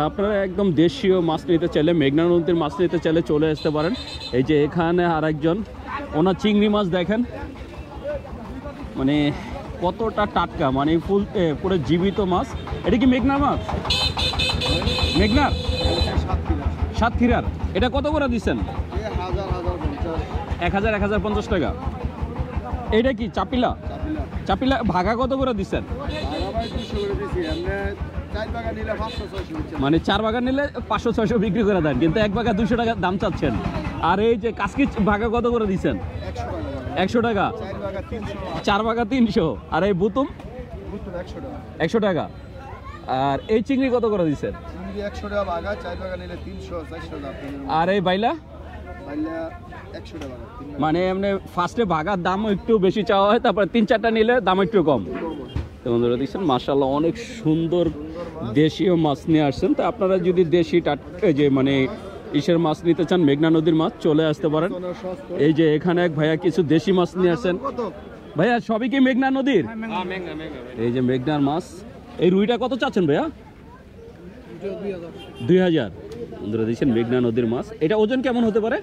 আপনারা একদম দেশীয় মাছ নিতে চাইলে, মেঘনা নদীর মাছ নিতে চাইলে চলে আসতে পারেন। এই যে এখানে আর একজন, ওনার চিংড়ি মাছ দেখেন মানে কতটা টাটকা, মানে পুরো জীবিত মাছ। এটা কি মেঘনার মাছ? মেঘনার সাতক্ষীরার। এটা কত করে দিচ্ছেন? 1050 টাকা। এটা কি চাপিলা? চাপিলা ভাগা কত করে দিচ্ছেন? মানে 4 বাগা নিলে 500-600 বিক্রি করে দেন, কিন্তু 1 বাগা 200 টাকা দাম চাচ্ছেন। আর এই যে কাসকি ভাগা কত করে দিচ্ছেন? 100 টাকা। 4 বাগা 300। আর এই বুতুম 100 টাকা। আর এই চিংড়ি কত করে দিচ্ছেন? 100 টাকা বাঘা, 4 টাকা নিলে 300-400 টাকা। আর এই বাইলা 100 টাকা। মানে এমনি ফার্স্টে ভাগার দাম একটু বেশি চাওয়া হয়, তারপরে 3-4টা নিলে দাম একটু কম। তো বন্ধুরা দেখছেন মাশাআল্লাহ অনেক সুন্দর দেশীয় মাছ নিয়ে আসছেন। তো আপনারা যদি দেশি যে মানে ইসের মাছ নিতে চান, মেঘনা নদীর মাছ, চলে আসতে পারেন। এই যে এখানে এক ভাইয়া কিছু দেশি মাছ নিয়ে আসছেন। ভাইয়া সবই কি মেঘনা নদীর? এই যে মেঘনার মাছ। এই রুইটা কত চাচ্ছেন ভাইয়া? 2000। বন্ধুরা দেখছেন মেঘনা নদীর মাছ। এটা ওজন কেমন হতে পারে?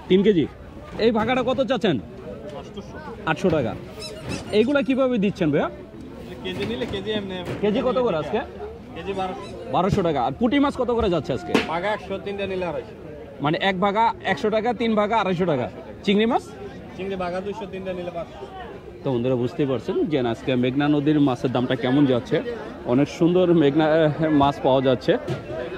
3 কেজি। এই ভাগাটা কত চাচ্ছেন? 800 টাকা। এইগুলা কিভাবে দিচ্ছেন ভাইয়া? কেজি কত করে আজকে? 1200 টাকা। আর পুঁটি মাছ কত করে যাচ্ছে আজকে? বাঘা 100, 3টা নিলে 250। মানে 1 ভাগা 100 টাকা, 3 ভাগা 250 টাকা। চিংড়ি মাছ? চিংড়ি বাঘা 200, 3টা নিলে 500। তো বন্ধুরা বুঝতেই পারছেন যে আজকে মেঘনা নদীর মাছের দামটা কেমন যাচ্ছে। অনেক সুন্দর মেঘনা মাছ পাওয়া যাচ্ছে।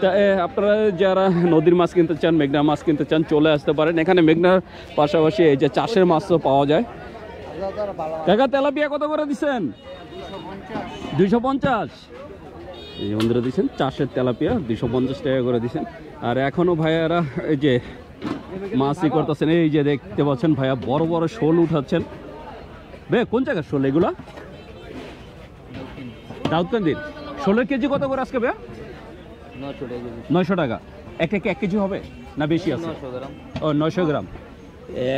তা আপনারা যারা নদীর মাছ কিনতে চান, মেঘনা মাছ কিনতে চান, চলে আসতে পারেন। এখানে মেঘনার পাশাপাশি এই যে চাষের মাছও পাওয়া যায়। কাকা তেলাপিয়া কত করে দিচ্ছেন? 250। এই বন্ধুরা দিচ্ছেন চাষের তেলাপিয়া 250 টাকা করে দিচ্ছেন। আর এখনো ভাইয়ারা এই যে মাছই করতেছেন। এই যে দেখতে পাচ্ছেন ভাইয়া বড় বড় শোল উঠাচ্ছেন। বে কোন জায়গার শোল এগুলা? দাউদকান্দির। শোলের কেজি কত করে আজকে ভাইয়া? 900 টাকা। এক 1 কেজি হবে না বেশি আছে? 900 গ্রাম।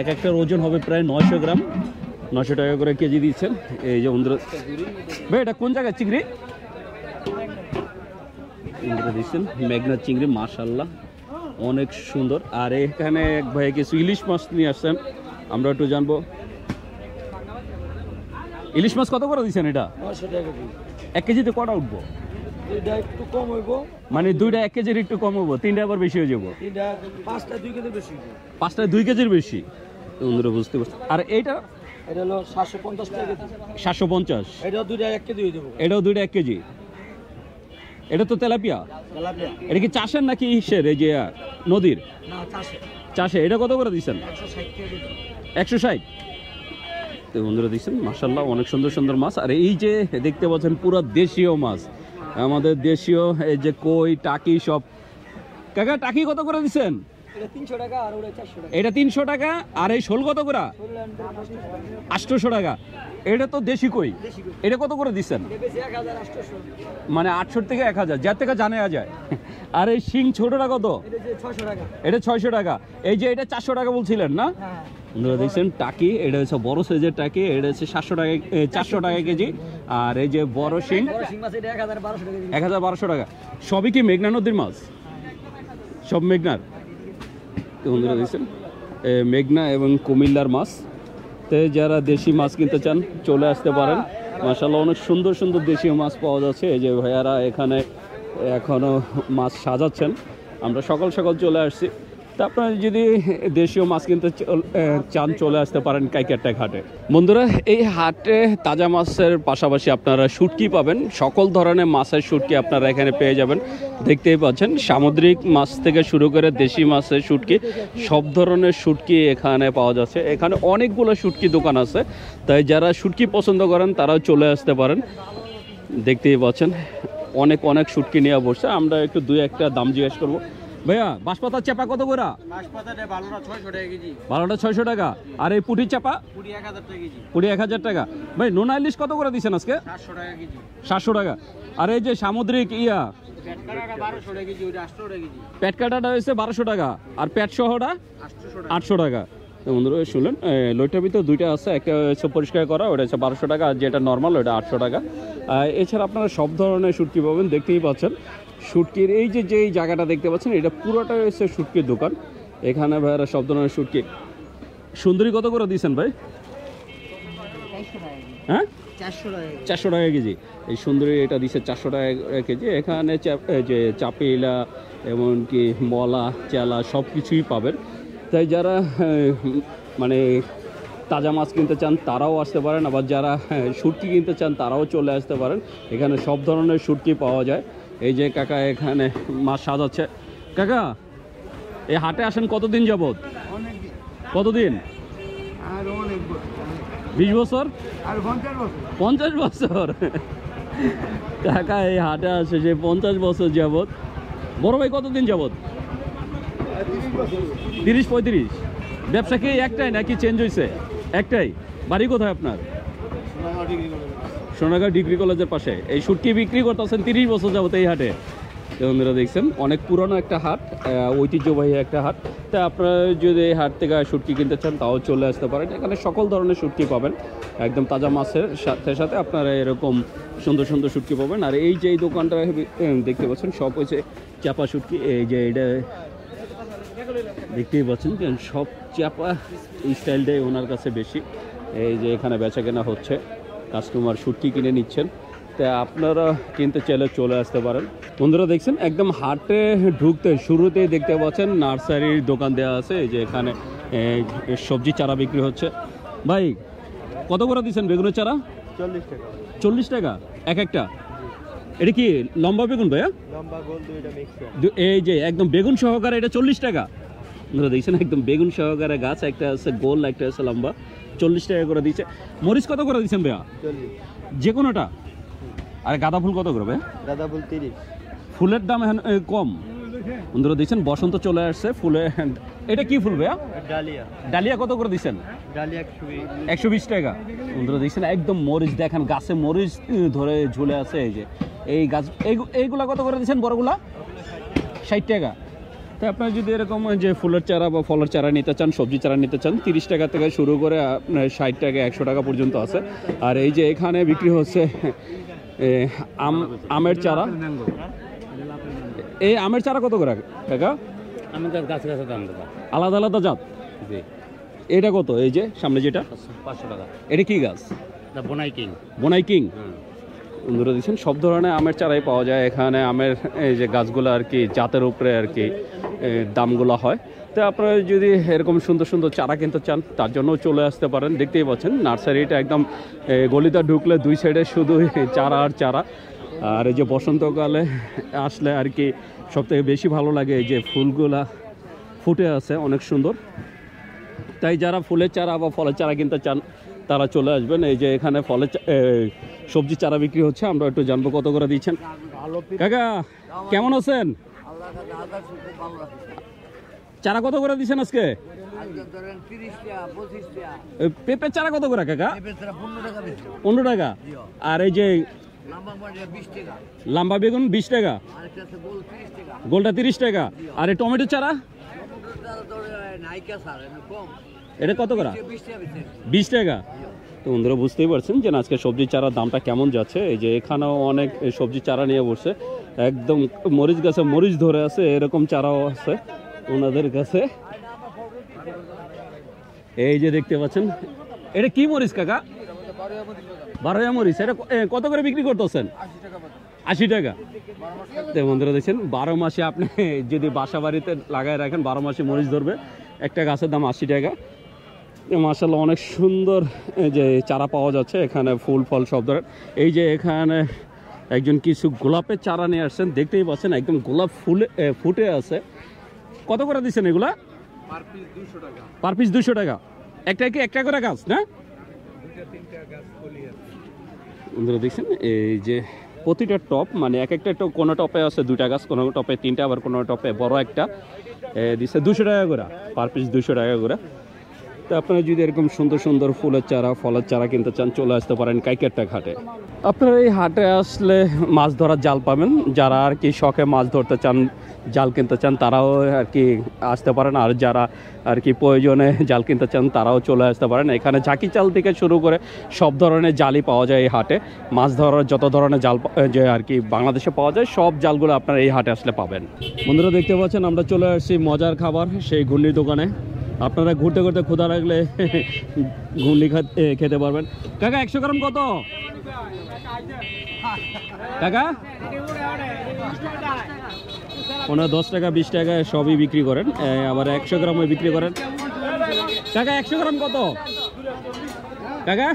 এক একটার ওজন হবে প্রায় 900 গ্রাম। 900 টাকা করে কেজি দিচ্ছেন। এই যে বন্ধুরা ভাই এটা কোন জায়গায় চিংড়ি? বন্ধুরা দিচ্ছেন মেঘনা চিংড়ি মাশাআল্লাহ অনেক সুন্দর। আর এখানে এক ভাই কিছু ইলিশ মাছ নিয়ে আসছেন, আমরা একটু জানবো। ইলিশ মাছ কত করে দিচ্ছেন এটা? 900 টাকা। 1 কেজিতে কটা উঠবো? এটা একটু কম হইব, মানে 2টা 1 কেজির একটু কম হবো, 3টা আবার বেশি হয়ে যাবো। 5টা 2 কেজি বেশি, 5টা 2 কেজির বেশি। বন্ধুরা বুঝতে পারছি। আর এইটা? এটা হলো 750 টাকা। 750। এটা 2টা 1 কেজি হয়ে যাবে। এটাও 2টা 1 কেজি। এটা তো তেলাপিয়া। তেলাপিয়া। এটা কি চাষের নাকি ইসের এই যে নদীর? না চাষে। চাষে। এটা কত করে দিচ্ছেন? 160 টাকা। 160। তো বন্ধুরা দিচ্ছেন মাশাআল্লাহ অনেক সুন্দর সুন্দর মাছ। আর এই যে দেখতে পাচ্ছেন পুরো দেশীয় মাছ, আমাদের দেশীয় এই যে কই, টাকি সব। কাকা টাকি কত করে দিচ্ছেন? এটা 300 টাকা আর ওটা 400 টাকা। এটা 300 টাকা। আর এই শোল কত করে? 800 টাকা। এটা তো দেশি কই। এটা কত করে দিচ্ছেন? এটা বেশি 1800। মানে 800 থেকে 1000, যার থেকে জানা যায়। আর এই শিং ছোটটা কত? এটা 600 টাকা। এটা 600 টাকা। এই যে এটা 400 টাকা বলছিলেন না? হ্যাঁ। বন্ধুরা দেখছেন টাকি, এটা হচ্ছে বড় সাইজের টাকি, এটা হচ্ছে 700 টাকা 400 টাকা কেজি। আর এই যে বড় শিং 1012 টাকা। সবই কি মেঘনা নদীর মাছ? সব মেঘনার। তো বন্ধুরা দেখছেন মেঘনা এবং কুমিল্লার মাছ। তো যারা দেশি মাছ কিনতে চান চলে আসতে পারেন। মাশাআল্লাহ অনেক সুন্দর সুন্দর দেশীয় মাছ পাওয়া যাচ্ছে। এই যে ভাইয়ারা এখানে এখনো মাছ সাজাচ্ছেন। আমরা সকাল সকাল চলে আসছি। তা আপনারা যদি দেশীয় মাছ কিনতে চান চলে আসতে পারেন কাইকারটাক হাটে। বন্ধুরা এই হাটে তাজা মাছের পাশাপাশি আপনারা শুটকি পাবেন। সকল ধরনের মাছের শুটকি আপনারা এখানে পেয়ে যাবেন। দেখতেই পাচ্ছেন সামুদ্রিক মাছ থেকে শুরু করে দেশি মাছের শুটকি, সব ধরনের শুটকি এখানে পাওয়া যাচ্ছে। এখানে অনেকগুলো শুটকি দোকান আছে, তাই যারা শুটকি পছন্দ করেন তারাও চলে আসতে পারেন। দেখতেই পাচ্ছেন অনেক অনেক শুটকি নিয়ে বসছে। আমরা একটু দুই একটা দাম জিজ্ঞেস করবো। ভাইয়া বাঁশপাতার চাপা কত করে? ভালোটা 600 টাকা। আর এই পুঁটির চাপা? পুঁটি 1000 টাকা। ভাই নোনা ইলিশ কত করে দিচ্ছেন আজকে? 700 টাকা। আর এই যে সামুদ্রিক পেট কাটাটা হয়েছে 1200 টাকা, আর পেট সহটা 800 টাকা। বন্ধুরা শুনলেন লইটার ভিতরে দুইটা আছে, একটা হচ্ছে পরিষ্কার করা, ওটা হচ্ছে 1200 টাকা, আর যেটা নর্মাল ওটা 800 টাকা। এছাড়া আপনারা সব ধরনের শুটকি পাবেন। দেখতেই পাচ্ছেন শুটকির এই যে যেই জায়গাটা দেখতে পাচ্ছেন এটা পুরোটাই হচ্ছে শুটকির দোকান। এখানে ভাইয়ারা সব ধরনের শুটকি। সুন্দরী কত করে দিয়েছেন ভাই? হ্যাঁ 400 টাকা কেজি। এই সুন্দরী এটা দিচ্ছে 400 টাকা কেজি। এখানে যে চাপিলা এমনকি মলা চেলা সব কিছুই পাবেন। তাই যারা মানে তাজা মাছ কিনতে চান তারাও আসতে পারেন, আবার যারা শুটকি কিনতে চান তারাও চলে আসতে পারেন। এখানে সব ধরনের শুটকি পাওয়া যায়। এই যে কাকা এখানে মাছ সাজাচ্ছে। কাকা এই হাটে আসেন কতদিন যাবত? কতদিন? 20 বছর? 50 বছর। কাকা এই হাটে আসে যে 50 বছর যাবত। বড় ভাই কতদিন যাবত? 30-35। ব্যবসা কি একটাই নাকি চেঞ্জ হয়েছে? একটাই। বাড়ি কোথায় আপনার? সোনাগাঁ ডিগ্রি কলেজের পাশে। এই শুটকি বিক্রি করতেছেন 30 বছর যাবত এই হাটে। বন্ধুরা দেখছেন অনেক পুরনো একটা হাট, ঐতিহ্যবাহী একটা হাট। তা আপনারা যদি এই হাট থেকে শুটকি কিনতে চান তাও চলে আসতে পারেন। এখানে সকল ধরনের শুটকি পাবেন, একদম তাজা মাছের সাথে সাথে আপনারা এরকম সুন্দর সুন্দর শুটকি পাবেন। আর এই যে এই দোকানটা দেখতে পাচ্ছেন সব হচ্ছে চাপা শুটকি। এই যে এটা দেখতেই পাচ্ছেন সব চাপা স্টাইলটাই ওনার কাছে বেশি। এই যে এখানে বেচা কেনা হচ্ছে, কাস্টমার শুটকি কিনে নিচ্ছেন। তা আপনারা কিনতে চাইলে চলে আসতে পারেন। বন্ধুরা দেখছেন একদম হাটে ঢুকতে শুরুতেই দেখতে পাচ্ছেন নার্সারির দোকান দেওয়া আছে। এই যে এখানে সবজি চারা বিক্রি হচ্ছে। ভাই কত করে দিচ্ছেন বেগুনের চারা? 40 টাকা। 40 টাকা এক একটা? এটা কি লম্বা বেগুন ভাইয়া? এই যে একদম বেগুন সহকারে এটা 40 টাকা। আপনারা দেখছেন একদম বেগুন সহকারে গাছ, একটা আছে গোল একটা আছে লম্বা। 40 টাকা করে দিচ্ছে। মরিচ কত করে দিচ্ছেন ভাইয়া? 40। যে কোনোটা? আর গাঁদা ফুল কত করে ভাইয়া? গাঁদা ফুল 30। ফুলের দাম এখন কম। বন্ধুরা দেখছেন বসন্ত চলে আসছে, ফুলে এটা কি ফুল ভাইয়া? ডালিয়া। ডালিয়া কত করে দিচ্ছেন? ডালিয়া 120 টাকা। বন্ধুরা দেখছেন একদম মরিচ দেখেন, গাছে মরিচ ধরে ঝুলে আছে। এই যে এই গাছ এইগুলা কত করে দিচ্ছেন বড়গুলা? 60 টাকা। তো আপনার যদি এরকম যে ফুলের চারা বা ফলের চারা নিতে চান, সবজি চারা নিতে চান, 30 টাকা থেকে শুরু করে আপনার 60 টাকা 100 টাকা পর্যন্ত আছে। আর এই যে এখানে বিক্রি হচ্ছে আমের চারা। এই আমের চারা কত করে কাকা? আমাদের গাছ গাছের দাম দাদা আলাদা আলাদা জাত। জি। এটা কত? এই যে সামনে যেটা 500 টাকা। এটা কি গাছ? বোনাই কিং। বোনাই কিং। বন্ধুরা দিচ্ছেন সব ধরনের আমের চারাই পাওয়া যায় এখানে। আমের এই যে গাছগুলো আর কি জাতের উপরে আর কি দামগুলো হয়। তো আপনারা যদি এরকম সুন্দর সুন্দর চারা কিনতে চান তার জন্যও চলে আসতে পারেন। দেখতেই পাচ্ছেন নার্সারিটা একদম গলিতে ঢুকলে দুই সাইডে শুধু চারা আর চারা। আর এই যে বসন্তকালে আসলে আর কি সবথেকে বেশি ভালো লাগে এই যে ফুলগুলা ফুটে আছে অনেক সুন্দর। তাই যারা ফুলের চারা বা ফলের চারা কিনতে চান তারা চলে আসবেন। এই যে এখানে ফলের সবজি চারা বিক্রি হচ্ছে, আমরা একটু জানবো কত করে দিচ্ছেন। কাকা কেমন আছেন? চারা কত করে দিচ্ছেন আজকে? পেঁপের চারা কত করে কাকা? 15 টাকা। আর এই যে লম্বা বেগুন 20 টাকা, গোলটা 30 টাকা। আর এই টমেটো চারা এটা কত করে? 20 টাকা। তো বন্ধুরা বুঝতেই পারছেন যে আজকে সবজি চারার দামটা কেমন যাচ্ছে। এই যে এখানেও অনেক সবজি চারা নিয়ে বসছে, একদম মরিচ গাছে মরিচ ধরে আছে, এরকম চারাও আছে ওনাদের কাছে। এই যে দেখতে পাচ্ছেন, এটা কি মরিচ কাকা? 12 মরিচ। এটা কত করে বিক্রি করতেছেন? 80 টাকা। তো বন্ধুরা দেখছেন 12 মাসে আপনি যদি বাসা বাড়িতে লাগায় রাখেন 12 মাসে মরিচ ধরবে। একটা গাছের দাম 80 টাকা। মাশাআল্লাহ অনেক সুন্দর যে চারা পাওয়া যাচ্ছে এখানে, ফুল ফল সব ধরনের। এই যে এখানে একজন কিছু গোলাপের চারা নিয়ে আসছেন, দেখতেই পাচ্ছেন একদম গোলাপ ফুলে ফুটে আছে। কত করে দিচ্ছেন এগুলা? পার পিস 200 টাকা। একটা কি একটা করে গাছ না? বন্ধুরা দেখছেন এই যে প্রতিটা টপ, মানে এক একটা টপ, কোনো টপে আছে 2টা গাছ, কোনো টপে 3টা, আবার কোনো টপে বড় একটা দিচ্ছে 200 টাকা করে, পার পিস 200 টাকা করে। তো আপনারা যদি এরকম সুন্দর সুন্দর ফুলের চারা ফলের চারা কিনতে চান চলে আসতে পারেন কাইকেরটা ঘাটে। আপনারা এই হাটে আসলে মাছ ধরার জাল পাবেন। যারা আর কি শখে মাছ ধরতে চান, জাল কিনতে চান, তারাও আর কি আসতে পারেন। আর যারা আর কি প্রয়োজনে জাল কিনতে চান তারাও চলে আসতে পারেন। এখানে ঝাঁকি জাল থেকে শুরু করে সব ধরনের জালই পাওয়া যায় এই হাটে। মাছ ধরার যত ধরনের জাল যে আর কি বাংলাদেশে পাওয়া যায় সব জালগুলো আপনারা এই হাটে আসলে পাবেন। বন্ধুরা দেখতে পাচ্ছেন আমরা চলে আসছি মজার খাবার সেই ঘূর্ণির দোকানে। আপনারা ঘুরতে ঘুরতে ক্ষুধা লাগলে ঘূর্ণি খেতে পারবেন। কাকা 100 গ্রাম কত টাকা? 10 টাকা 20 টাকা সবই বিক্রি করেন, আবার 100 গ্রামও বিক্রি করেন। কাকা 100 গ্রাম কত কাকা?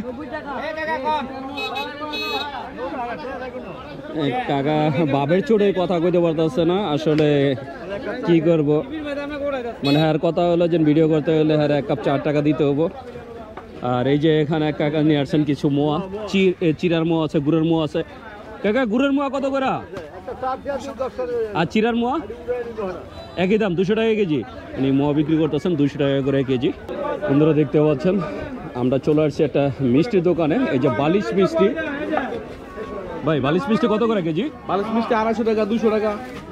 কাকা বাবের চোটে কথা কইতে পারতেছে না, আসলে কি করব, মানে হ্যাঁ কথা হলো যে ভিডিও করতে হলে হ্যাঁ 1 কাপ 4 টাকা দিতে হবো। আর এই যে এখানে কাকা নিয়ে আসছেন কিছু মোয়া, চিরার মোয়া আছে, গুড়ের মোয়া আছে। কাকা গুড়ের মোয়া কত করে? আর চিরার মোয়া একই দাম 200 টাকা কেজি। উনি মোয়া বিক্রি করতেছেন 200 টাকা করে কেজি। বন্ধুরা দেখতে পাচ্ছেন আমরা চলে আসছি একটা মিষ্টির দোকানে। এই যে বালিশ মিষ্টি। ভাই বালিশ মিষ্টি কত করে কেজি? বালিশ মিষ্টি 250 টাকা, 200 টাকা।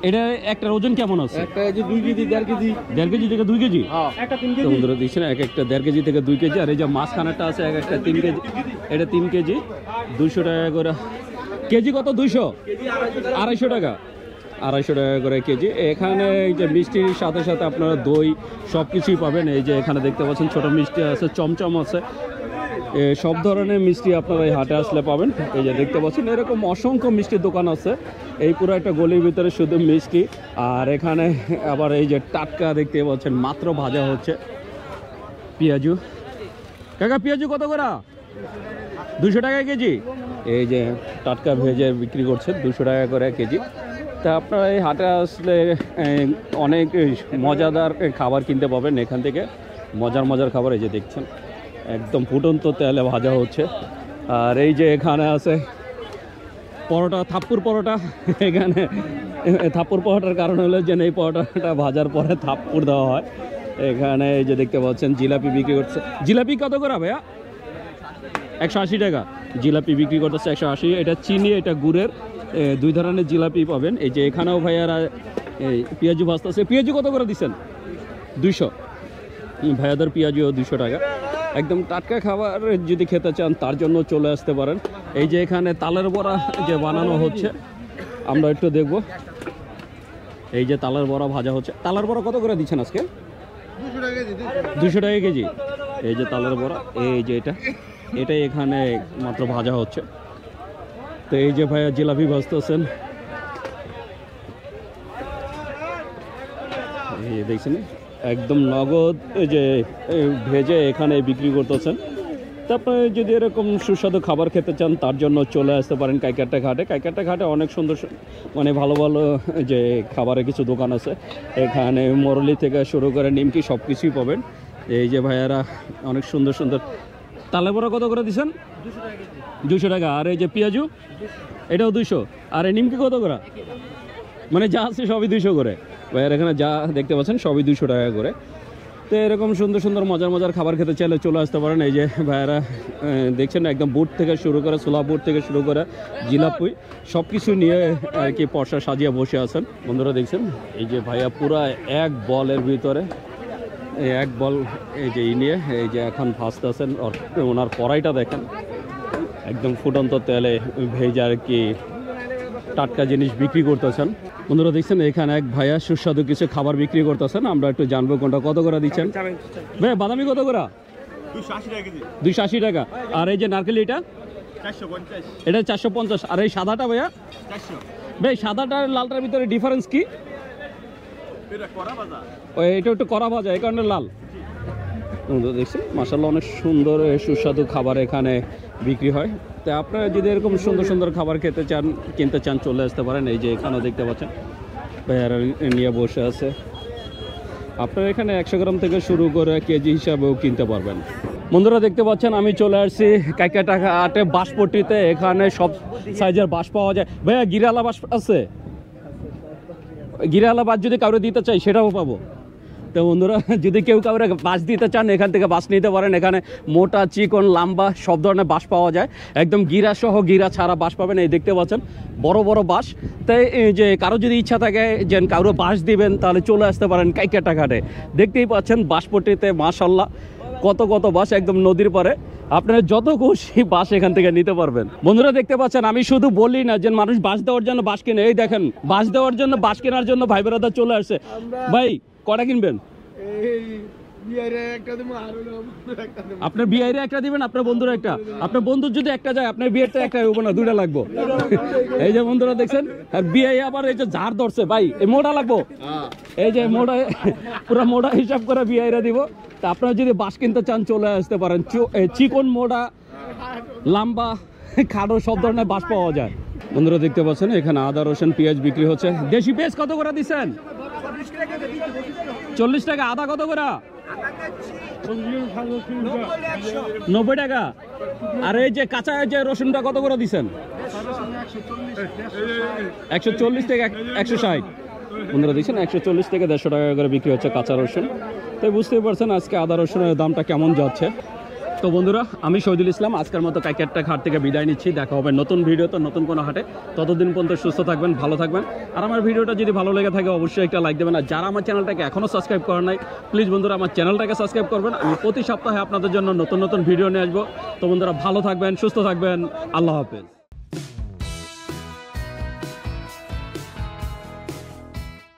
এটা একটার ওজন কেমন আছে? একটা এই যে 2 কেজি 1.5 কেজি। 1.5 কেজি থেকে 2 কেজি? হ্যাঁ, একটা 3 কেজি। বন্ধুরা দেখছেন এক একটা 1.5 কেজি থেকে 2 কেজি। আর এই যে মাছখানাটা আছে এক একটা 3 কেজি, এটা 3 কেজি 200 টাকা করে কেজি। কত? 200? 250 টাকা। 250 টাকা করে কেজি। এখানে এই যে মিষ্টির সাথে সাথে আপনারা দই সব কিছুই পাবেন। এই যে এখানে দেখতে পাচ্ছেন ছোট মিষ্টি আছে, চমচম আছে, সব ধরনের মিষ্টি আপনারা এই হাটে আসলে পাবেন। এই যে দেখতে পাচ্ছেন এরকম অসংখ্য মিষ্টির দোকান আছে এই পুরো একটা গলির ভিতরে, শুধু মিষ্টি। আর এখানে আবার এই যে টাটকা দেখতে পাচ্ছেন মাত্র ভাজা হচ্ছে পেঁয়াজু। কাকা পেঁয়াজু কত করে? 200 টাকা কেজি। এই যে টাটকা ভেজে বিক্রি করছে 200 টাকা করে কেজি। তা আপনারা এই হাটে আসলে অনেক মজাদার খাবার কিনতে পাবেন এখান থেকে, মজার মজার খাবার। এই যে দেখছেন একদম ফুটন্ত তেলে ভাজা হচ্ছে। আর এই যে এখানে আছে পরোটা, থাপ্পুর পরোটা। এখানে থাপ্পুর পরোটার কারণ হলো যে এই পরোটাটা ভাজার পরে থাপ্পুর দেওয়া হয়। এখানে এই যে দেখতে পাচ্ছেন জিলাপি বিক্রি করছে। জিলাপি কত করে ভাইয়া? 180 টাকা জিলাপি বিক্রি করতেছে, 180। এটা চিনি, এটা গুড়ের, 2 ধরনের জিলাপি পাবেন। এই যে এখানেও ভাইয়ারা এই পেঁয়াজু ভাজতেছে। পেঁয়াজু কত করে দিচ্ছেন? 200। ভাইয়াদের পেঁয়াজুও 200 টাকা। একদম টাটকা খাবার যদি খেতে চান তার জন্য চলে আসতে পারেন। এই যে এখানে তালের বড়া যে বানানো হচ্ছে আমরা একটু দেখব। এই যে তালের বড়া ভাজা হচ্ছে। তালের বড়া কত করে দিচ্ছেন আজকে? 200 টাকা কেজি। এই যে তালের বড়া, এই যে এটাই এখানে মাত্র ভাজা হচ্ছে। তো এই যে ভাইয়া জিলাপি ভাজতেছেন, এই দেখছেন একদম নগদ যে ভেজে এখানে বিক্রি করতেছেন। তারপরে যদি এরকম সুস্বাদু খাবার খেতে চান তার জন্য চলে আসতে পারেন কাইকারটা ঘাটে। কাইকারটা ঘাটে অনেক সুন্দর মানে ভালো ভালো যে খাবারের কিছু দোকান আছে। এখানে মরলি থেকে শুরু করে নিমকি সব কিছুই পাবেন। এই যে ভাইয়ারা অনেক সুন্দর সুন্দর। তালে বড়া কত করে দিচ্ছেন? 200 টাকা। আর এই যে পেঁয়াজু এটাও 200। আর এই নিমকি কত করে? মানে যা আছে সবই 200 করে। ভাইয়ার এখানে যা দেখতে পাচ্ছেন সবই 200 টাকা করে। তো এরকম সুন্দর সুন্দর মজার মজার খাবার খেতে চাইলে চলে আসতে পারেন। এই যে ভাইয়ারা দেখছেন একদম বুট থেকে শুরু করে, ছোলা বুট থেকে শুরু করে জিলাপি সব কিছু নিয়ে আর কি পর্সা সাজিয়ে বসে আছেন। বন্ধুরা দেখছেন এই যে ভাইয়া পুরা এক বলের ভিতরে এই এক বল এই যে নিয়ে এই যে এখন ভাজতেছেন ওনার কড়াইটা দেখেন একদম ফুটন্ত তেলে ভেজে আর কি টাটকা জিনিস বিক্রি করতেছেন। বন্ধুরা দেখছেন এখানে এক ভাইয়া সুস্বাদু কিছু খাবার বিক্রি করতেছেন, আমরা একটু জানবো কোনটা কত করে দিচ্ছেন। ভাইয়া বাদামি কত করে? 280 টাকা। আর এই যে নারকেল এটা 450 এটা 450। আর এই সাদাটা ভাইয়া 400 ভাই সাদাটার লালটার ভিতরে ডিফারেন্স কি? এটা করা ভাজা ওই এটা একটু কড়া ভাজা এই কারণে লাল। দেখছেন মাশাআল্লাহ অনেক সুন্দর সুস্বাদু খাবার এখানে বিক্রি হয়। তো আপনারা যদি এরকম সুন্দর সুন্দর খাবার খেতে চান কিনতে চান চলে আসতে পারেন। এই যে এখানেও দেখতে পাচ্ছেন ভাইয়ারা নিয়ে বসে আছে। আপনারা এখানে 100 গ্রাম থেকে শুরু করে কেজি হিসাবেও কিনতে পারবেন। বন্ধুরা দেখতে পাচ্ছেন আমি চলে আসছি কাইকাটাকা হাটে বাঁশপট্টিতে। এখানে সব সাইজের বাঁশ পাওয়া যায়। ভাইয়া গিরালা বাঁশ আছে? গিরালা বাঁশ যদি কাউরে দিতে চাই সেটাও পাবো। তো বন্ধুরা যদি কেউ কাউরে বাঁশ দিতে চান এখান থেকে বাঁশ নিতে পারেন। এখানে মোটা চিকন লম্বা সব ধরনের বাঁশ পাওয়া যায়। একদম গিরা সহ গিরা ছাড়া বাঁশ পাবেন। এই দেখতে পাচ্ছেন বড় বড় বাঁশ। তাই এই যে কারো যদি ইচ্ছা থাকে যে কারো বাঁশ দিবেন তাহলে চলে আসতে পারেন কাইকাটা ঘাটে। দেখতেই পাচ্ছেন বাঁশপট্টিতে মাশাআল্লাহ কত কত বাঁশ একদম নদীর পারে। আপনারা যত খুশি বাঁশ এখান থেকে নিতে পারবেন। বন্ধুরা দেখতে পাচ্ছেন আমি শুধু বলি না যে মানুষ বাঁশ দেওয়ার জন্য বাঁশ কিনে। এই দেখেন বাঁশ দেওয়ার জন্য বাঁশ কেনার জন্য ভাই বেড়াদার চলে আসছে। ভাই কটা কিনবেন? আপনার বিয়ের একটা দিবেন, আপনার বন্ধুরা একটা। আপনার বন্ধুর যদি একটা যায় আপনার বিয়ের তো একটা হবো না, দুইটা লাগবো। এই যে বন্ধুরা দেখছেন আর বিয়ে আবার এই যে ঝাড় ধরছে ভাই এই মোটা লাগবো। এই যে মোটা পুরো মোটা হিসাব করে বিয়েরা দিব। তা আপনারা যদি বাঁশ কিনতে চান চলে আসতে পারেন। চিকন মোটা লম্বা খাড়ো সব ধরনের বাঁশ পাওয়া যায়। বন্ধুরা দেখতে পাচ্ছেন এখানে আদা রসুন পেঁয়াজ বিক্রি হচ্ছে। দেশি পেঁয়াজ কত করে দিচ্ছেন? 40 টাকা। আদা কত করে? 90 টাকা। আর এই যে কাঁচা যে রসুনটা কত করে দিচ্ছেন? 140 থেকে 160। বন্ধুরা দেখছেন 140 থেকে 150 টাকা করে বিক্রি হচ্ছে কাঁচা রসুন। তাই বুঝতেই পারছেন আজকে আদা রসুনের দামটা কেমন যাচ্ছে। তো বন্ধুরা আমি শহীদুল ইসলাম আজকের মতো কাইকাটা ঘাট থেকে বিদায় নিচ্ছি। দেখা হবে নতুন ভিডিওতে নতুন কোনো হাটে। ততদিন পর্যন্ত সুস্থ থাকবেন, ভালো থাকবেন। আর আমার ভিডিওটা যদি ভালো লেগে থাকে অবশ্যই একটা লাইক দেবেন। আর যারা আমার চ্যানেলটাকে এখনও সাবস্ক্রাইব করেন নাই প্লিজ বন্ধুরা আমার চ্যানেলটাকে সাবস্ক্রাইব করবেন। আমি প্রতি সপ্তাহে আপনাদের জন্য নতুন নতুন ভিডিও নিয়ে আসবো। তো বন্ধুরা ভালো থাকবেন, সুস্থ থাকবেন। আল্লাহ হাফেজ।